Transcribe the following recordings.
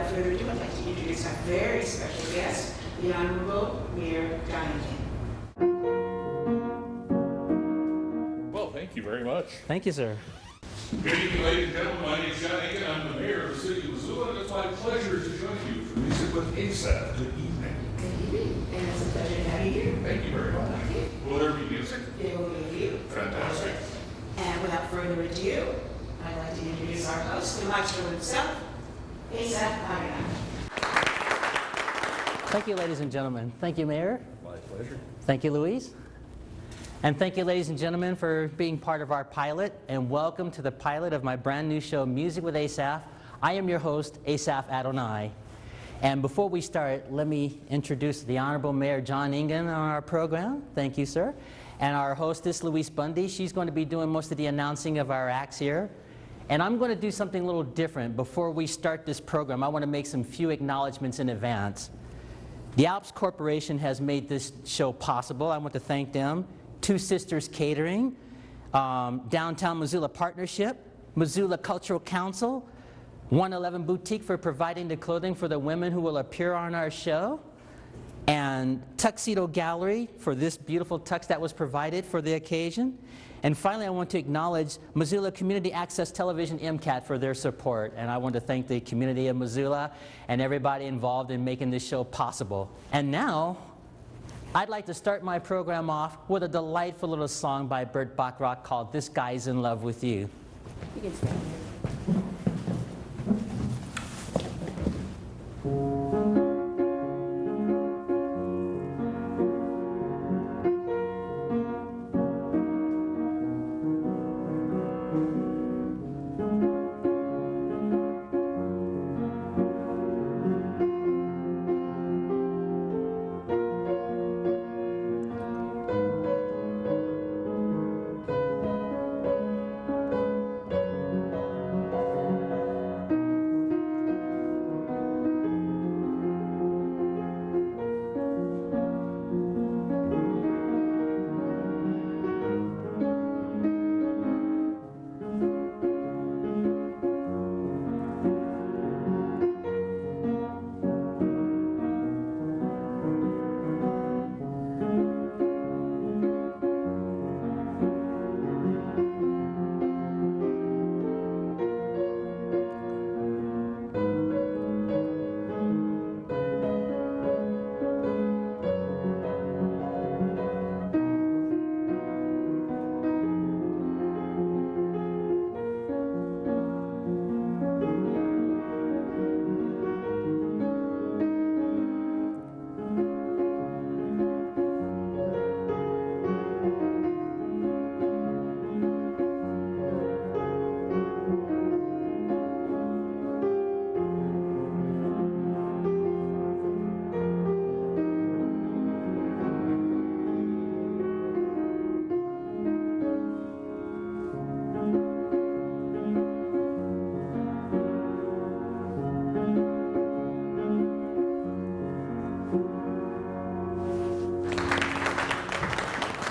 without further ado, I'd like to introduce our very special guest, the Honorable Mayor John Engen. Well, thank you very much. Thank you, sir. Good evening, ladies and gentlemen. My name is John Engen. I'm the mayor of the city of Missoula, and it's my pleasure to join you for Music with Asaph. Good evening. Good evening, and it's a pleasure to have you here. Thank you very much. Thank you. Will there be music? There will be a few. Fantastic. And without further ado, I'd like to introduce our host, the maestro himself, Asaph. Thank you, ladies and gentlemen. Thank you, Mayor. My pleasure. Thank you, Louise. And thank you, ladies and gentlemen, for being part of our pilot, and welcome to the pilot of my brand new show, Music with Asaph. I am your host, Asaph Adonai. And before we start, let me introduce the Honorable Mayor John Engen on our program. Thank you, sir. And our hostess, Louise Bundy. She's going to be doing most of the announcing of our acts here. And I'm going to do something a little different. Before we start this program, I want to make some few acknowledgments in advance. The Alps Corporation has made this show possible. I want to thank them. Two Sisters Catering, Downtown Missoula Partnership, Missoula Cultural Council, 111 Boutique for providing the clothing for the women who will appear on our show, and Tuxedo Gallery for this beautiful tux that was provided for the occasion. And finally, I want to acknowledge Missoula Community Access Television MCAT for their support. And I want to thank the community of Missoula and everybody involved in making this show possible. And now, I'd like to start my program off with a delightful little song by Burt Bacharach called This Guy's in Love with You. You can stand here.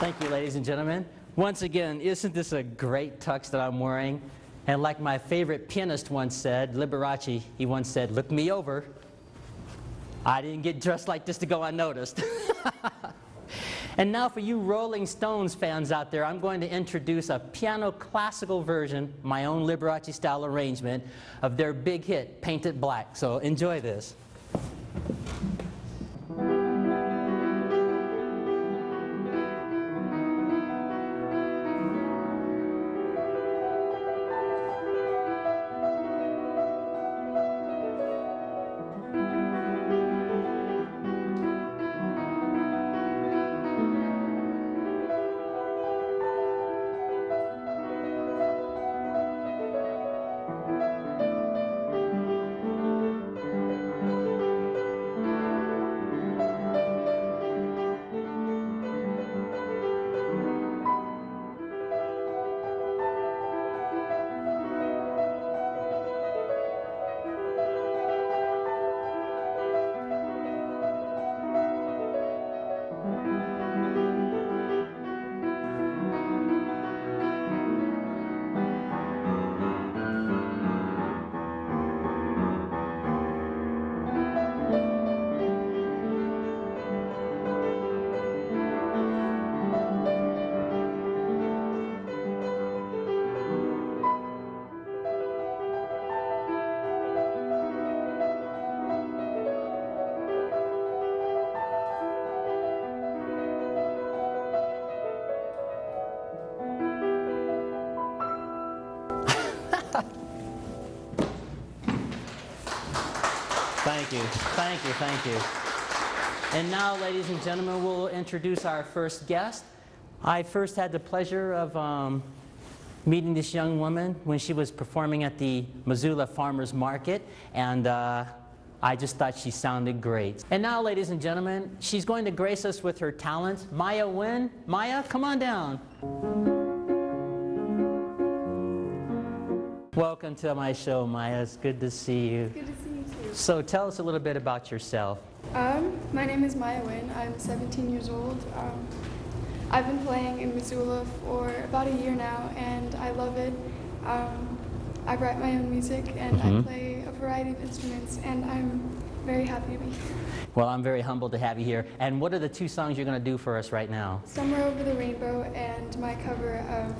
Thank you, ladies and gentlemen. Once again, isn't this a great tux that I'm wearing? And like my favorite pianist once said, Liberace, he once said, "Look me over." I didn't get dressed like this to go unnoticed. And now for you Rolling Stones fans out there, I'm going to introduce a piano classical version, my own Liberace style arrangement, of their big hit, Paint It Black. So enjoy this. Thank you, thank you, thank you. And now, ladies and gentlemen, we'll introduce our first guest. I first had the pleasure of meeting this young woman when she was performing at the Missoula Farmers Market, and I just thought she sounded great. And now, ladies and gentlemen, she's going to grace us with her talents. Maiah Wynne. Maiah, come on down. Welcome to my show, Maiah. It's good to see you. Good to see you too. So tell us a little bit about yourself. My name is Maiah Wynne. I'm 17 years old. I've been playing in Missoula for about a year now, and I love it. I write my own music, and I play a variety of instruments, and I'm very happy to be here. Well, I'm very humbled to have you here. And what are the two songs you're going to do for us right now? Somewhere Over the Rainbow and my cover of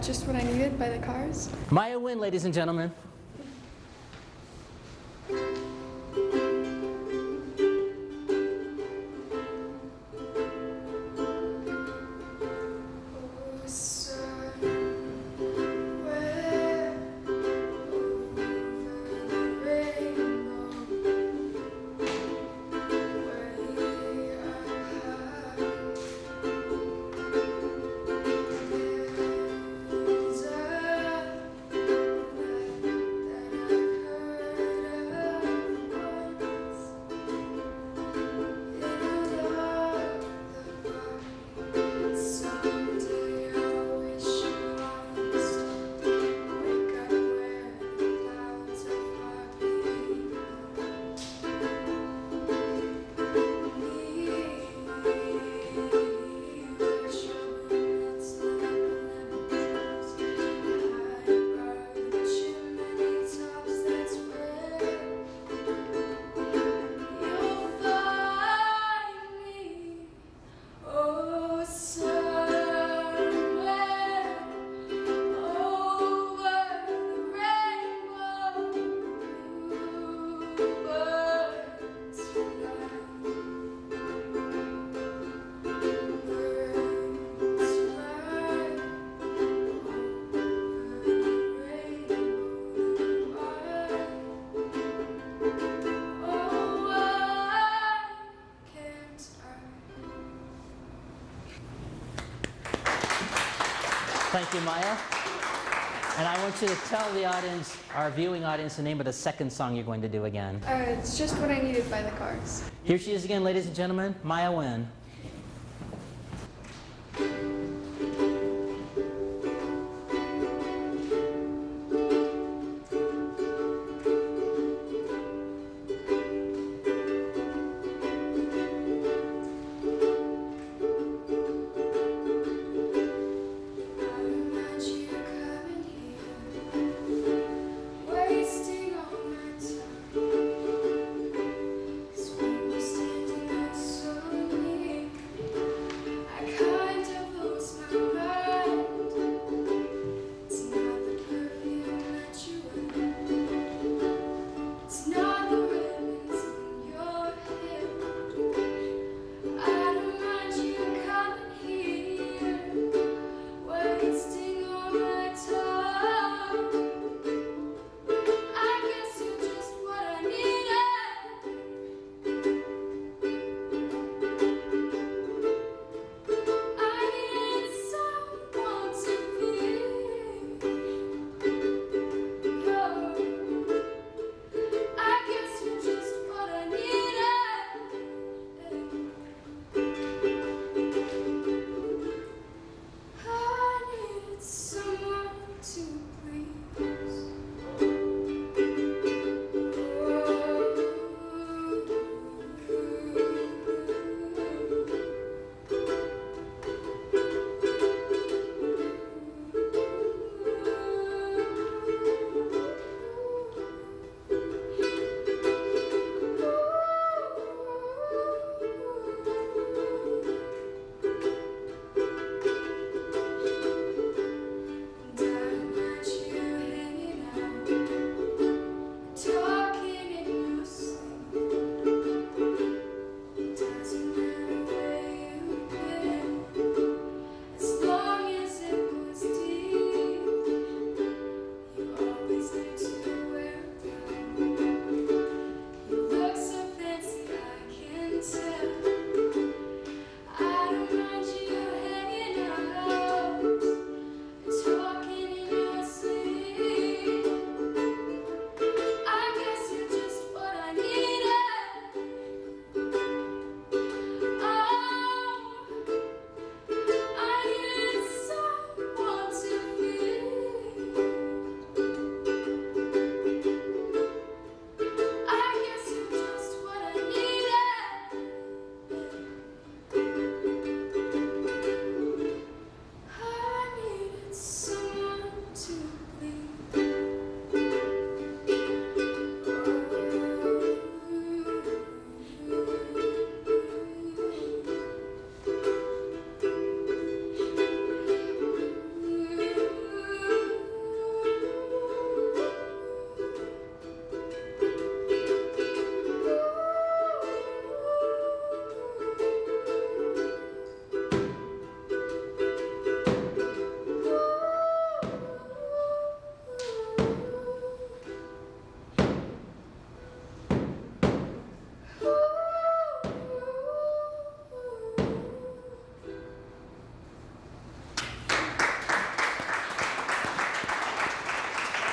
Just What I Needed by the Cars. Maiah Wynne, ladies and gentlemen. Thank you, Maiah. And I want you to tell the audience, our viewing audience, the name of the second song you're going to do again. It's Just What I Needed by the Cars. Here she is again, ladies and gentlemen, Maiah Wynne. Standing there so near.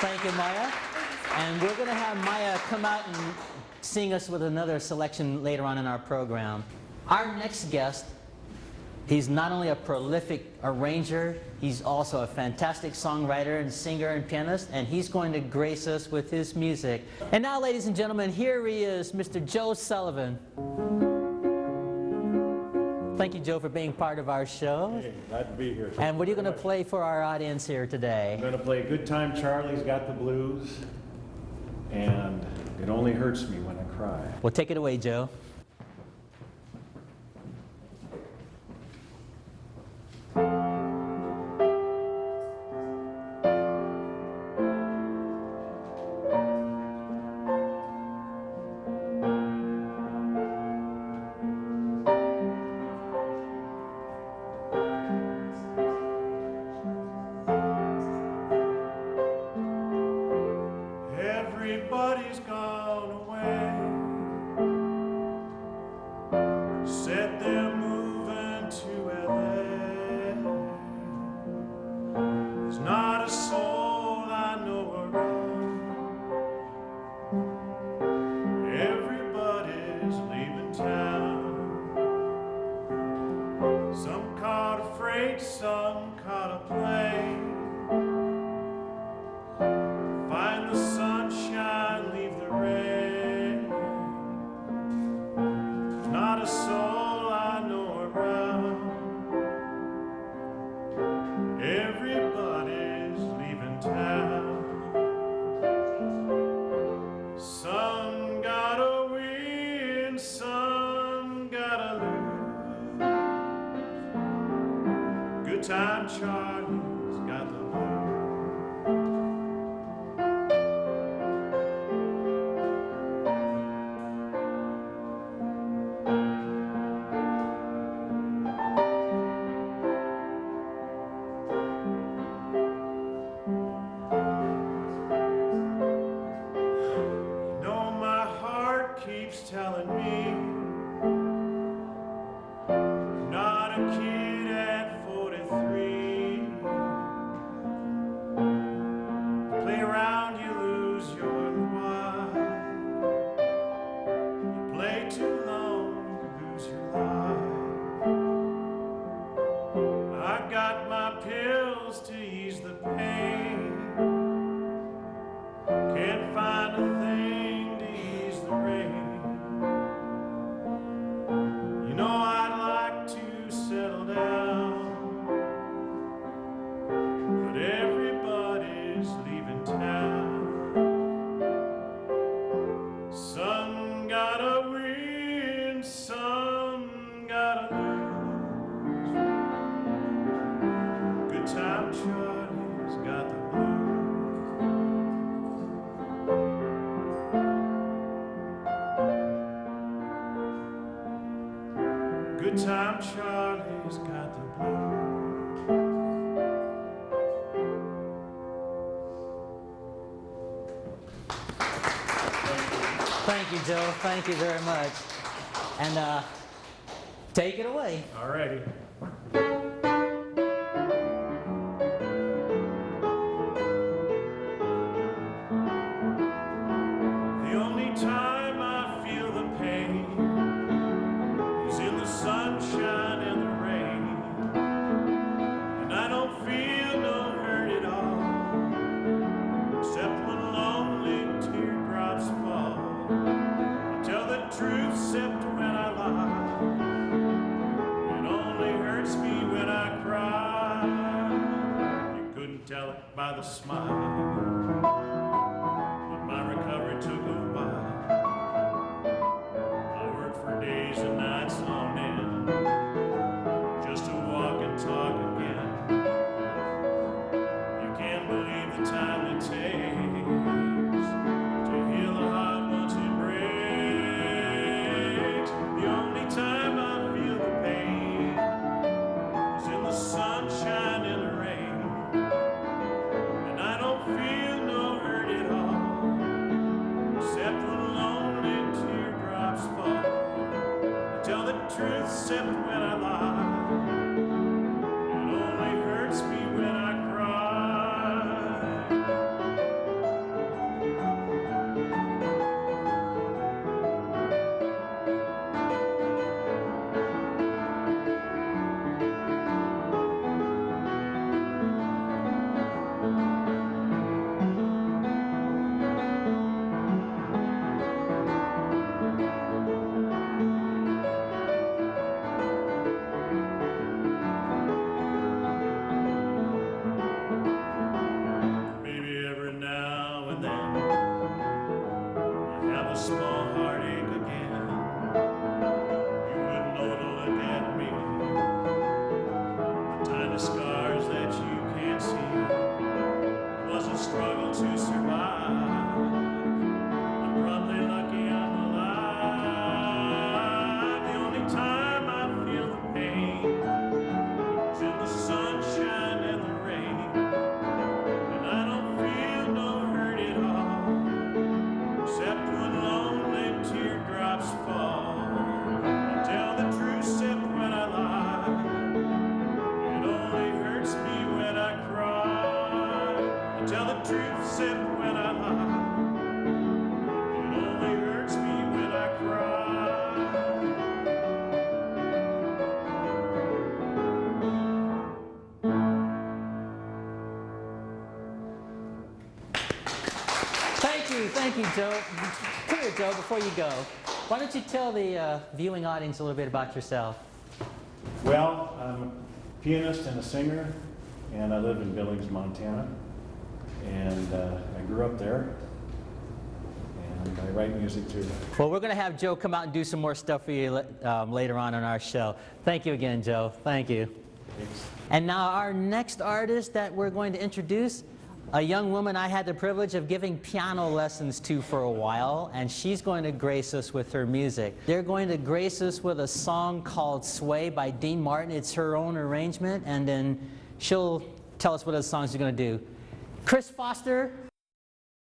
Thank you, Maiah. And we're going to have Maiah come out and sing us with another selection later on in our program. Our next guest, he's not only a prolific arranger, he's also a fantastic songwriter and singer and pianist, and he's going to grace us with his music. And now, ladies and gentlemen, here he is, Mr. Joe Sullivan. Thank you, Joe, for being part of our show. Hey, glad to be here. And what are you going to play for our audience here today? I'm going to play Good Time Charlie's Got the Blues, and It Only Hurts Me When I Cry. Well, take it away, Joe. Everybody's gone away, said they're moving to LA. There's not a soul I know around. Everybody's leaving town. Some caught a freight, some caught a plane. Find the sunshine, leave the rain. There's not a soul I know around. Everybody's leaving town. Some gotta win, some gotta lose. Good time Charlie's got the blues. Telling me not a kid at 43. Play around, you lose your wife. You play too long, you lose your life. I got my pills to ease the pain. Can't find a thing to ease the rain. You know I'd like to settle down, but everybody's leaving town. Some gotta win, some gotta lose. Good time Charlie's got the blues. Good time Charlie's got the blues. Thank you, Joe. Thank you very much. And take it away. All righty. The only time I feel the pain is in the sunshine and the rain, and I don't feel no hurt at all, except when lonely teardrops fall. I tell the truth except when I lie. It only hurts me when I cry. You couldn't tell it by the smile, but my recovery took a while. I worked for days and nights on end, just to walk and talk again. You can't believe the time it takes to heal a heart once it breaks. The only time I feel the pain is in the sunshine and the rain, and I don't feel no hurt at all, except when lonely teardrops fall. I tell the truth except when I lie. It only hurts me when I cry. scars that you can't see. It was a struggle to survive. I'm probably lucky I'm alive. The only time I feel the pain is in the sunshine and the rain. And I don't feel no hurt at all, except when lonely teardrops fall. I tell the truth except when I lie. It only hurts me when I cry. I tell the truth except when I lie. It only hurts me when I cry. Thank you, Joe. Come here, Joe, before you go. Why don't you tell the viewing audience a little bit about yourself? Well, I'm a pianist and a singer, and I live in Billings, Montana. And I grew up there, and I write music too. Well, we're going to have Joe come out and do some more stuff for you later on in our show. Thank you again, Joe. Thank you. Thanks. And now our next artist that we're going to introduce, a young woman I had the privilege of giving piano lessons to for a while, and she's going to grace us with her music. They're going to grace us with a song called Sway by Dean Martin. It's her own arrangement, and then she'll tell us what other songs she's going to do. Chris Foster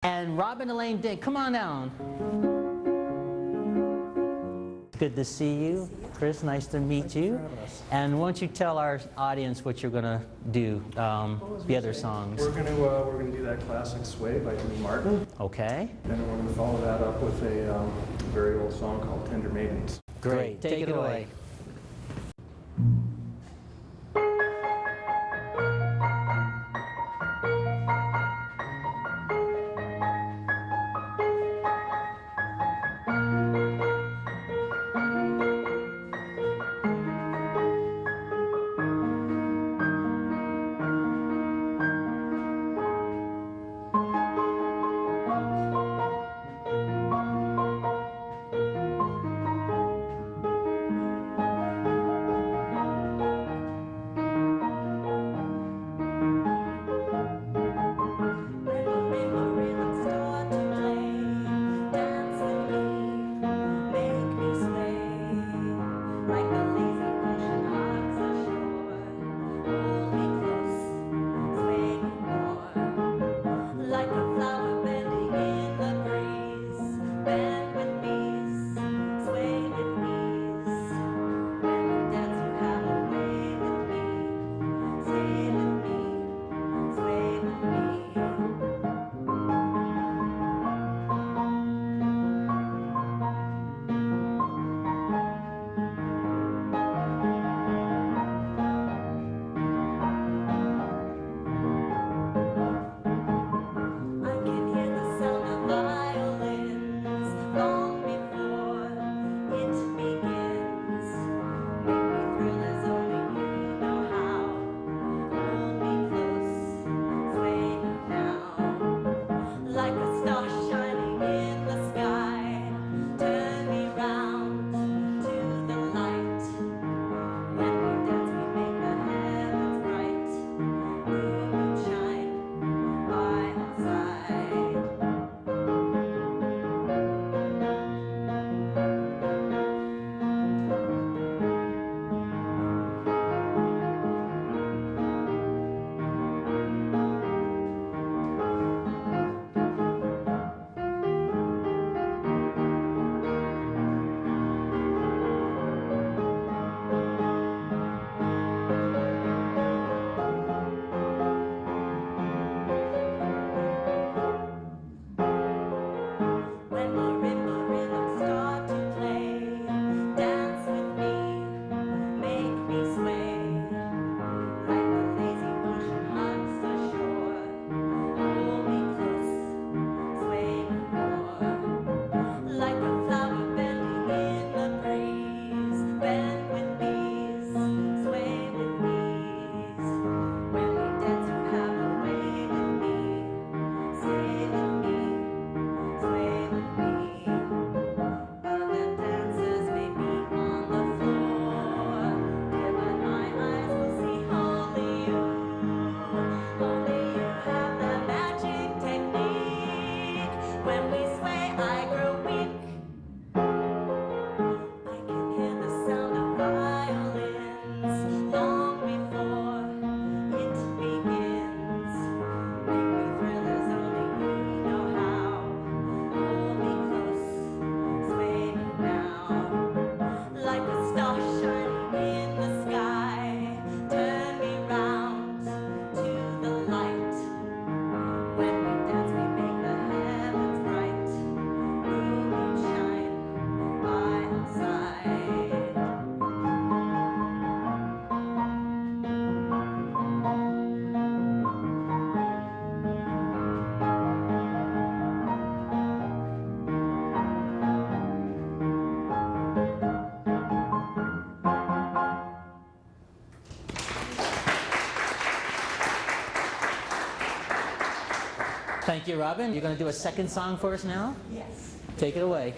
and Elaine Dent, come on down. Good to see you. Chris, nice to meet you. And why don't you tell our audience what you're going to do, the other songs. We're gonna do that classic Sway by Dean Martin. Okay. Then we're gonna follow that up with a very old song called Tender Maidens. Great. Take it away. Thank you, Robin. You're going to do a second song for us now? Yes. Take it away.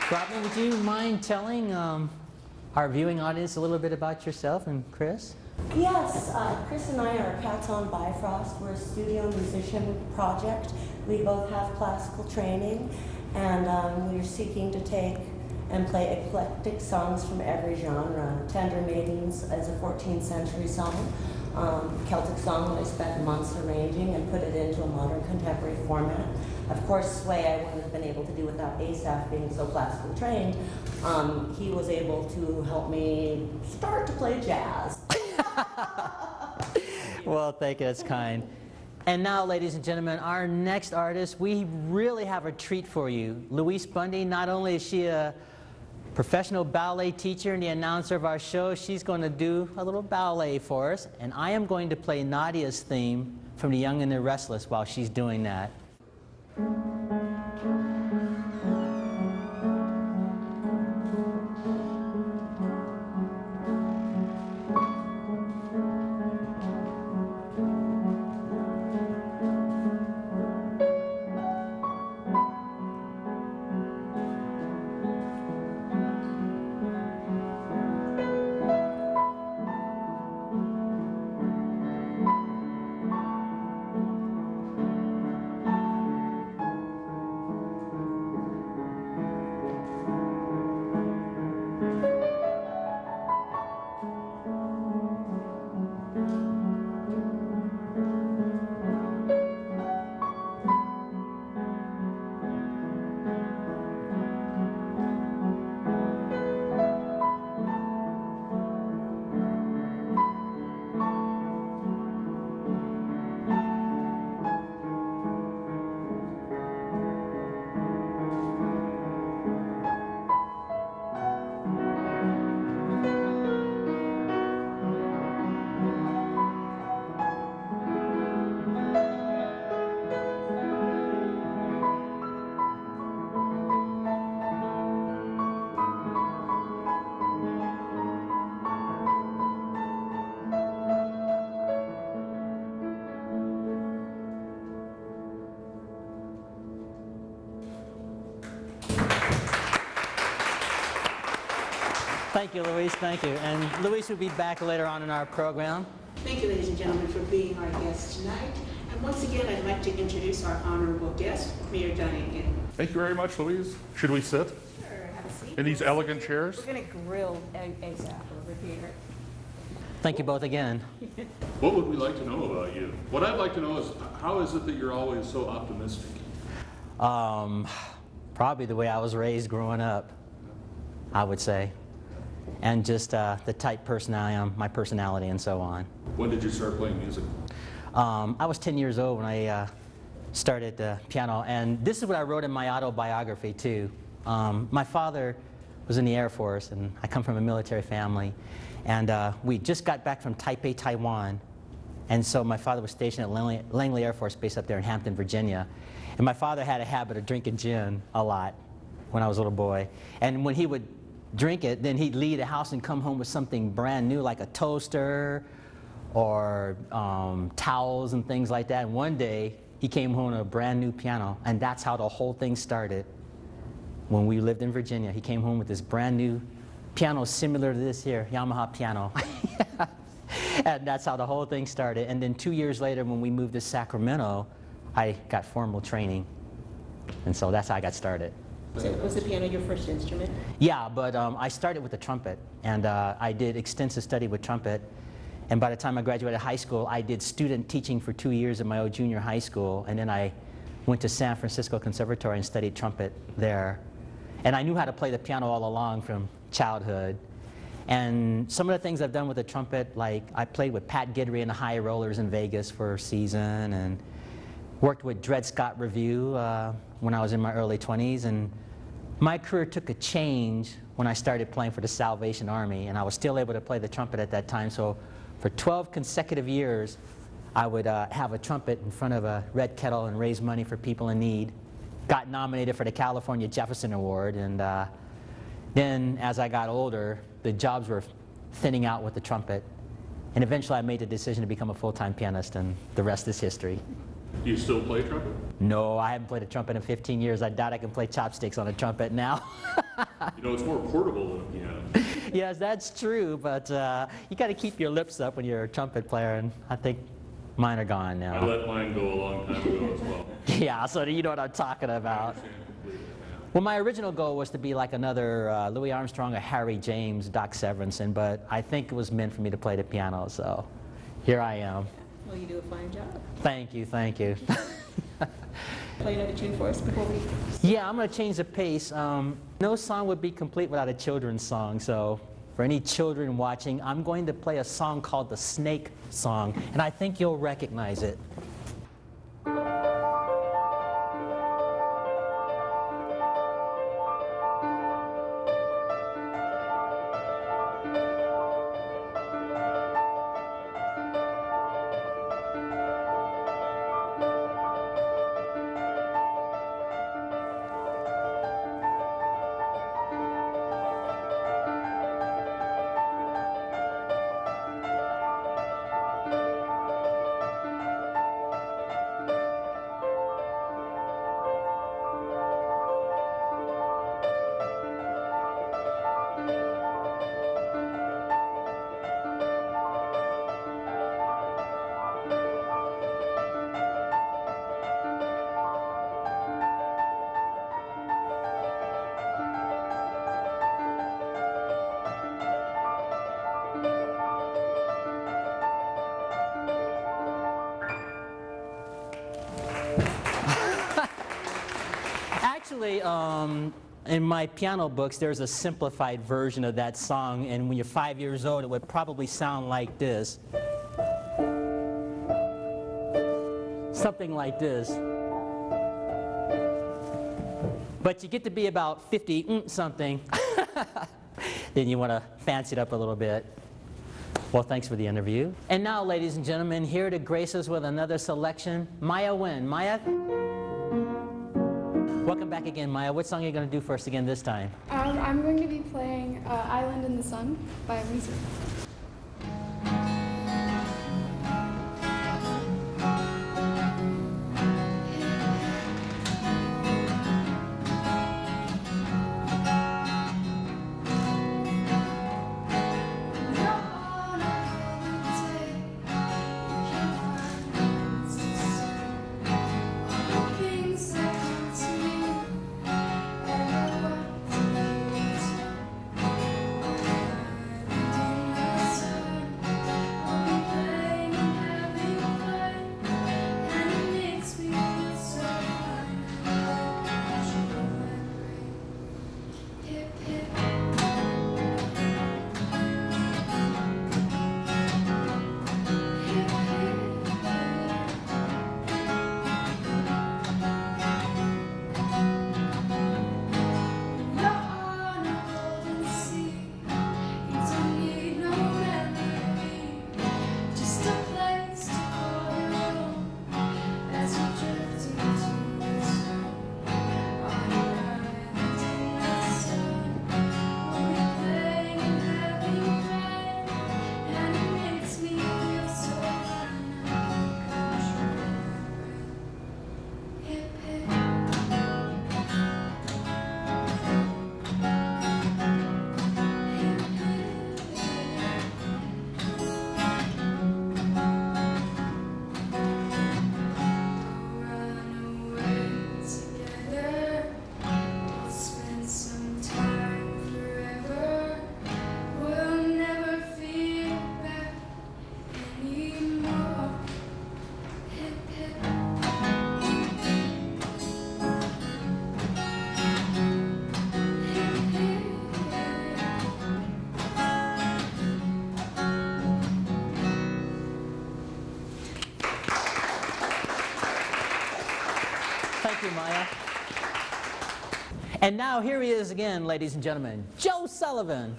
Robin, would you mind telling our viewing audience a little bit about yourself and Chris? Yes, Chris and I are Cats on Bifrost. We're a studio musician project. We both have classical training, and we're seeking to take and play eclectic songs from every genre. Tender Maidens is a 14th century song, Celtic song that I spent months arranging and put it into a modern contemporary format. Of course, Sway I wouldn't have been able to do without Asaph being so classically trained. He was able to help me start to play jazz. Well, thank you, that's kind. And now, ladies and gentlemen, our next artist, we really have a treat for you. Louise Bundy, not only is she a professional ballet teacher and the announcer of our show, she's going to do a little ballet for us. And I am going to play Nadia's theme from The Young and the Restless while she's doing that. Thank you, Luis. Thank you. And Luis will be back later on in our program. Thank you, ladies and gentlemen, for being our guests tonight. And once again, I'd like to introduce our honorable guest, Mayor Engen. Thank you very much, Louise. Should we sit Sure, have a seat. in these elegant chairs? We're going to grill Asaph over here. Thank you both again. What would we like to know about you? What I'd like to know is, how is it that you're always so optimistic? Probably the way I was raised growing up, I would say. And just the type person I am, my personality and so on. When did you start playing music? I was 10 years old when I started the piano, and this is what I wrote in my autobiography too. My father was in the Air Force, and I come from a military family, and we just got back from Taipei, Taiwan, and so my father was stationed at Langley Air Force Base up there in Hampton, Virginia, and my father had a habit of drinking gin a lot when I was a little boy, and when he would drink it, then he'd leave the house and come home with something brand new, like a toaster or towels and things like that. And one day he came home with a brand new piano, and that's how the whole thing started. When we lived in Virginia, he came home with this brand new piano similar to this here, Yamaha piano. And that's how the whole thing started. And then 2 years later, when we moved to Sacramento, I got formal training, and so that's how I got started. So was the piano your first instrument? Yeah, but I started with the trumpet, and I did extensive study with trumpet. And by the time I graduated high school, I did student teaching for 2 years at my old junior high school, and then I went to San Francisco Conservatory and studied trumpet there. And I knew how to play the piano all along from childhood. And some of the things I've done with the trumpet, like I played with Pat Guidry and the High Rollers in Vegas for a season, and worked with Dred Scott Review when I was in my early 20s. And my career took a change when I started playing for the Salvation Army, and I was still able to play the trumpet at that time. So for 12 consecutive years, I would have a trumpet in front of a red kettle and raise money for people in need. Got nominated for the California Jefferson Award, and then as I got older, the jobs were thinning out with the trumpet. And eventually I made the decision to become a full-time pianist, and the rest is history. Do you still play trumpet? No, I haven't played a trumpet in 15 years. I doubt I can play chopsticks on a trumpet now. You know, it's more portable than a piano. Yes, that's true, but you got to keep your lips up when you're a trumpet player, and I think mine are gone now. I let mine go a long time ago as well. Yeah, so you know what I'm talking about. I understand completely, yeah. Well, my original goal was to be like another Louis Armstrong or Harry James, Doc Severinsen, but I think it was meant for me to play the piano, so here I am. Well, you do a fine job. Thank you, thank you. Play another tune for us before we... Yeah, I'm going to change the pace. No song would be complete without a children's song, so for any children watching, I'm going to play a song called the Snake Song, and I think you'll recognize it. Actually, in my piano books, there's a simplified version of that song, and when you're 5 years old, it would probably sound like this. Something like this. But you get to be about 50 something, then you want to fancy it up a little bit. Well, thanks for the interview. And now, ladies and gentlemen, here to grace us with another selection, Maiah Wynne. Maiah? Welcome back again, Maiah. What song are you going to do for us again this time? I'm going to be playing Island in the Sun by Missoula. And now here he is again, ladies and gentlemen, Joe Sullivan.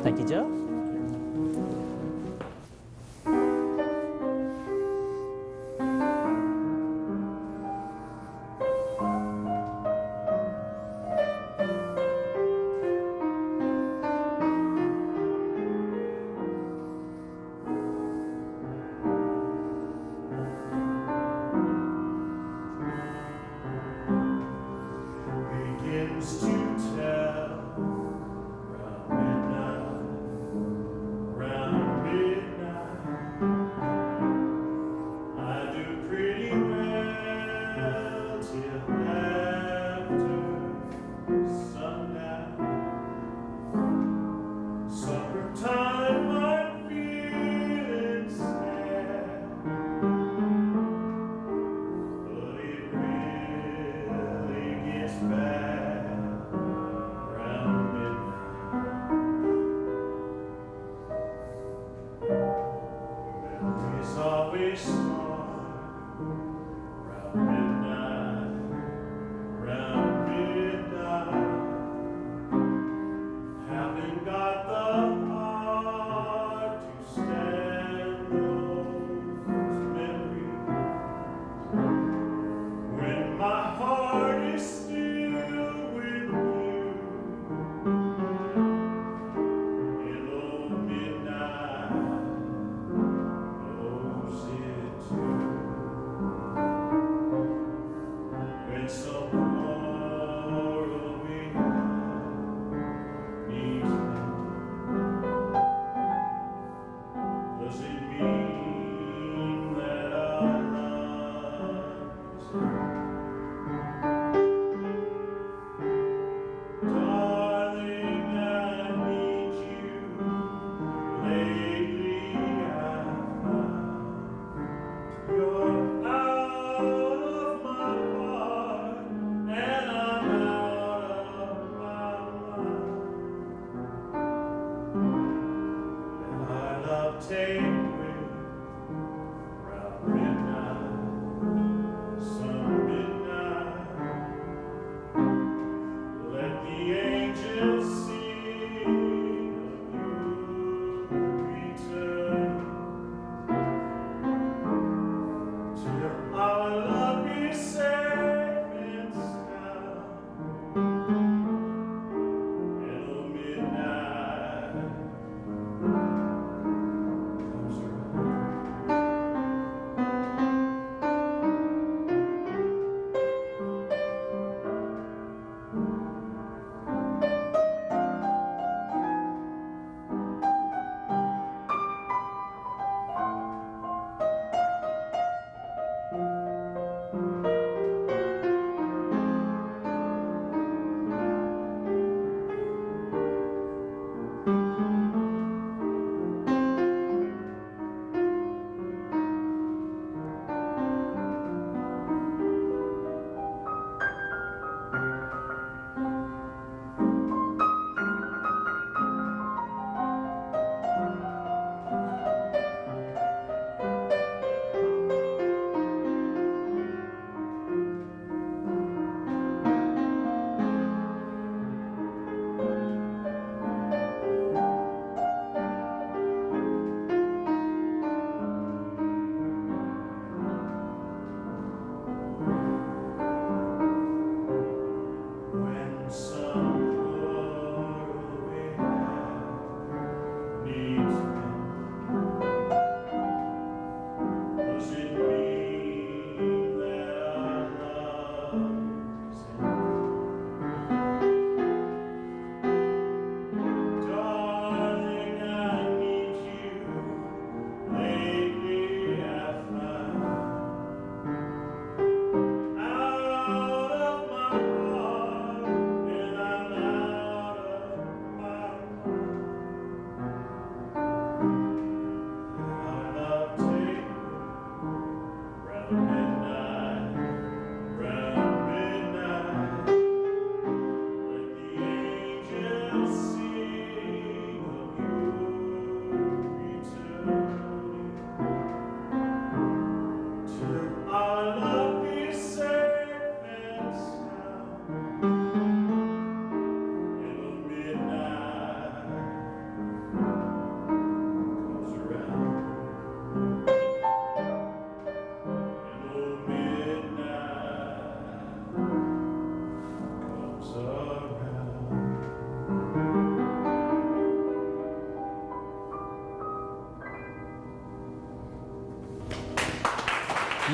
Thank you, Joe. Begins to tell round midnight. I do pretty well till after sundown. Summertime, I'm feeling sad, but it really gets bad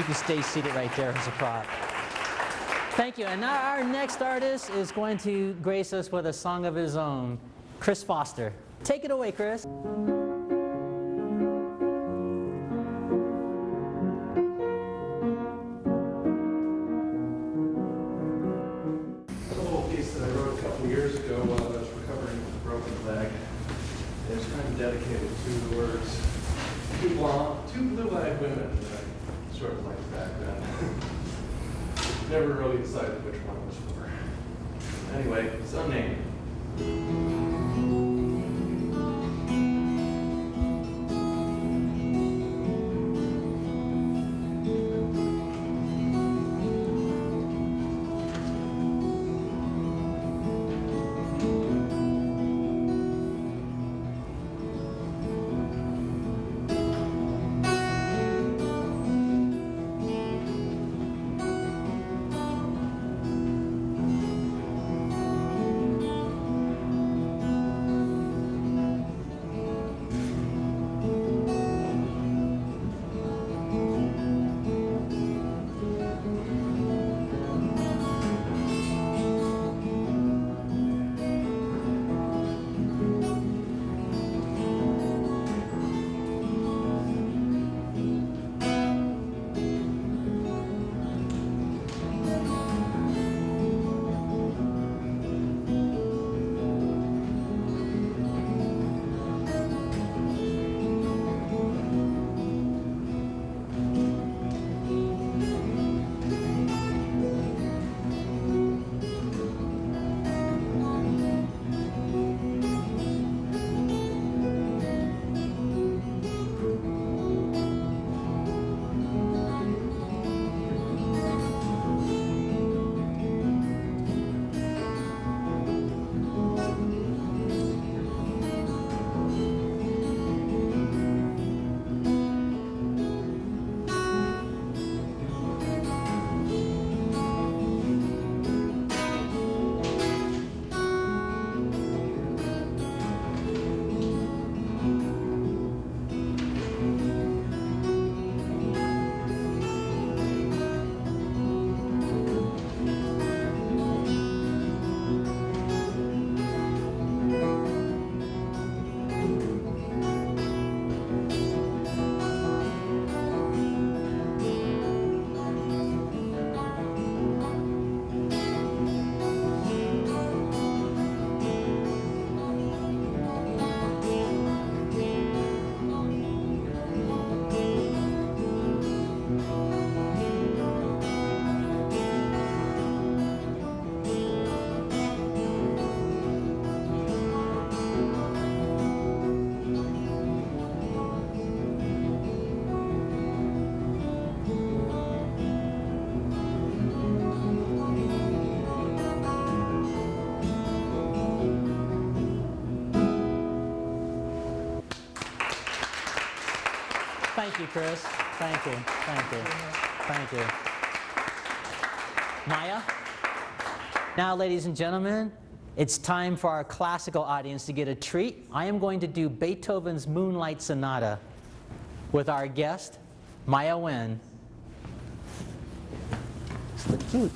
You can stay seated right there as a prop. Thank you. And now our next artist is going to grace us with a song of his own, Chris Foster. Take it away, Chris. Years ago, while I was recovering from a broken leg, it was kind of dedicated to the words, two blue-eyed women that I sort of liked back then. Never really decided which one was for. Anyway, it's unnamed. Thank you, Chris. Thank you. Thank you. Thank you. Maiah? Now, ladies and gentlemen, it's time for our classical audience to get a treat. I am going to do Beethoven's Moonlight Sonata with our guest, Maiah Wynne. So cute.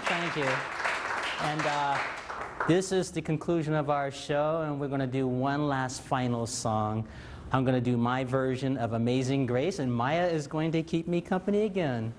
thank you. And this is the conclusion of our show, and we're going to do one last final song. I'm going to do my version of Amazing Grace, and Maiah is going to keep me company again.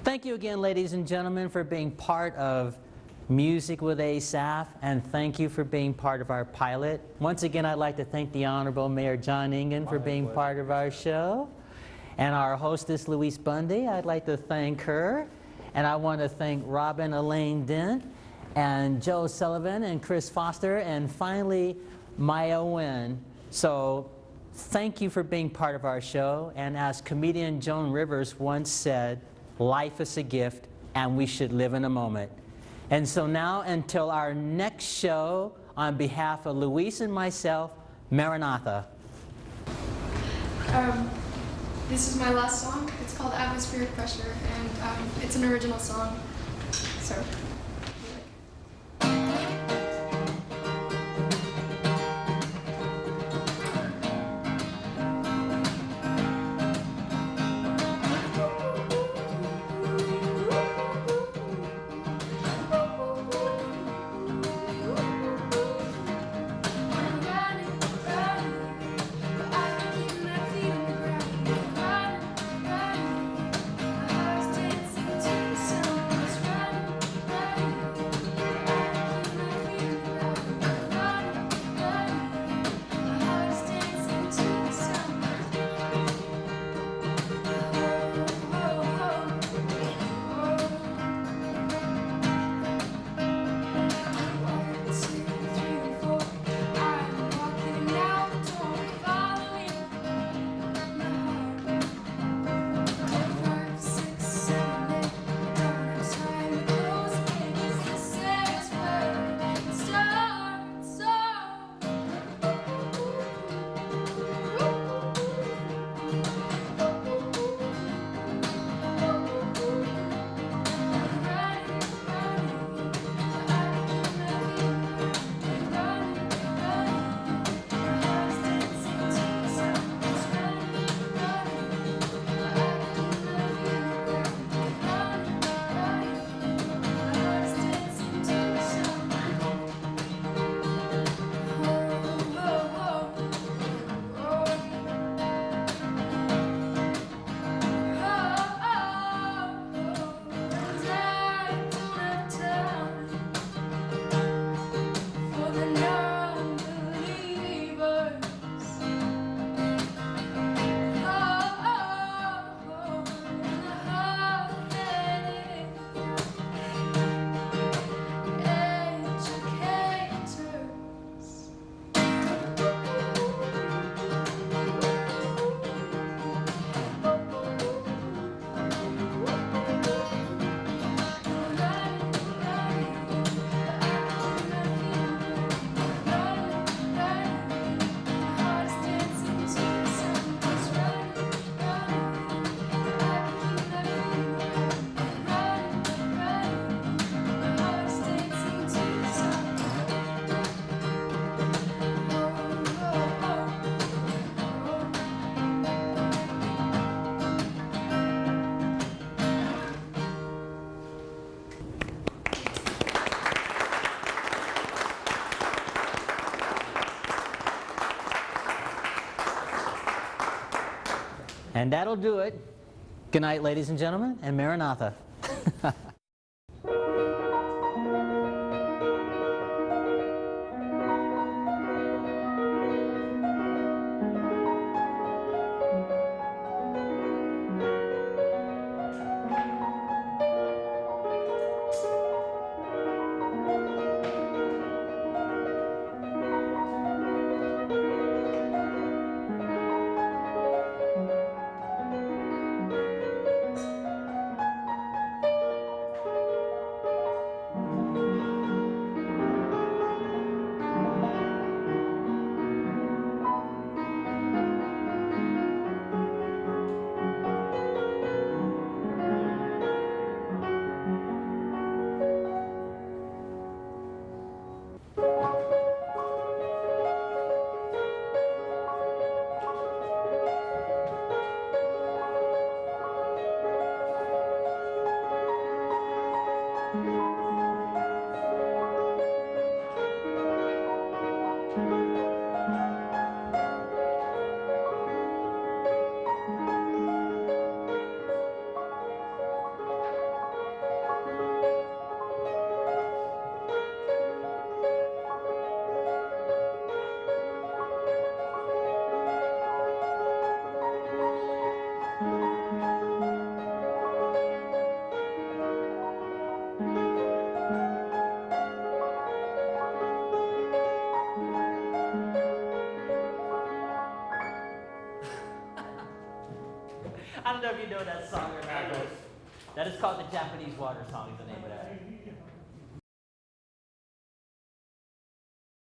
Thank you again, ladies and gentlemen, for being part of Music with Asaph, and thank you for being part of our pilot. Once again, I'd like to thank the Honorable Mayor John Engen for being part of our show. And our hostess, Louise Bundy, I'd like to thank her. And I want to thank Robin, Elaine, Dent, and Joe Sullivan, and Chris Foster, and finally, Maiah Wynne. So thank you for being part of our show. And as comedian Joan Rivers once said, life is a gift, and we should live in a moment. And so now, until our next show, on behalf of Louise and myself, Maranatha. This is my last song. It's called Atmospheric Pressure, and it's an original song. So. Running, my heart's dancing to the sun. It's running, And that'll do it. Good night, ladies and gentlemen, and Maranatha. I don't know if you know that song or not. That is called the Japanese Water Song, is the name of that.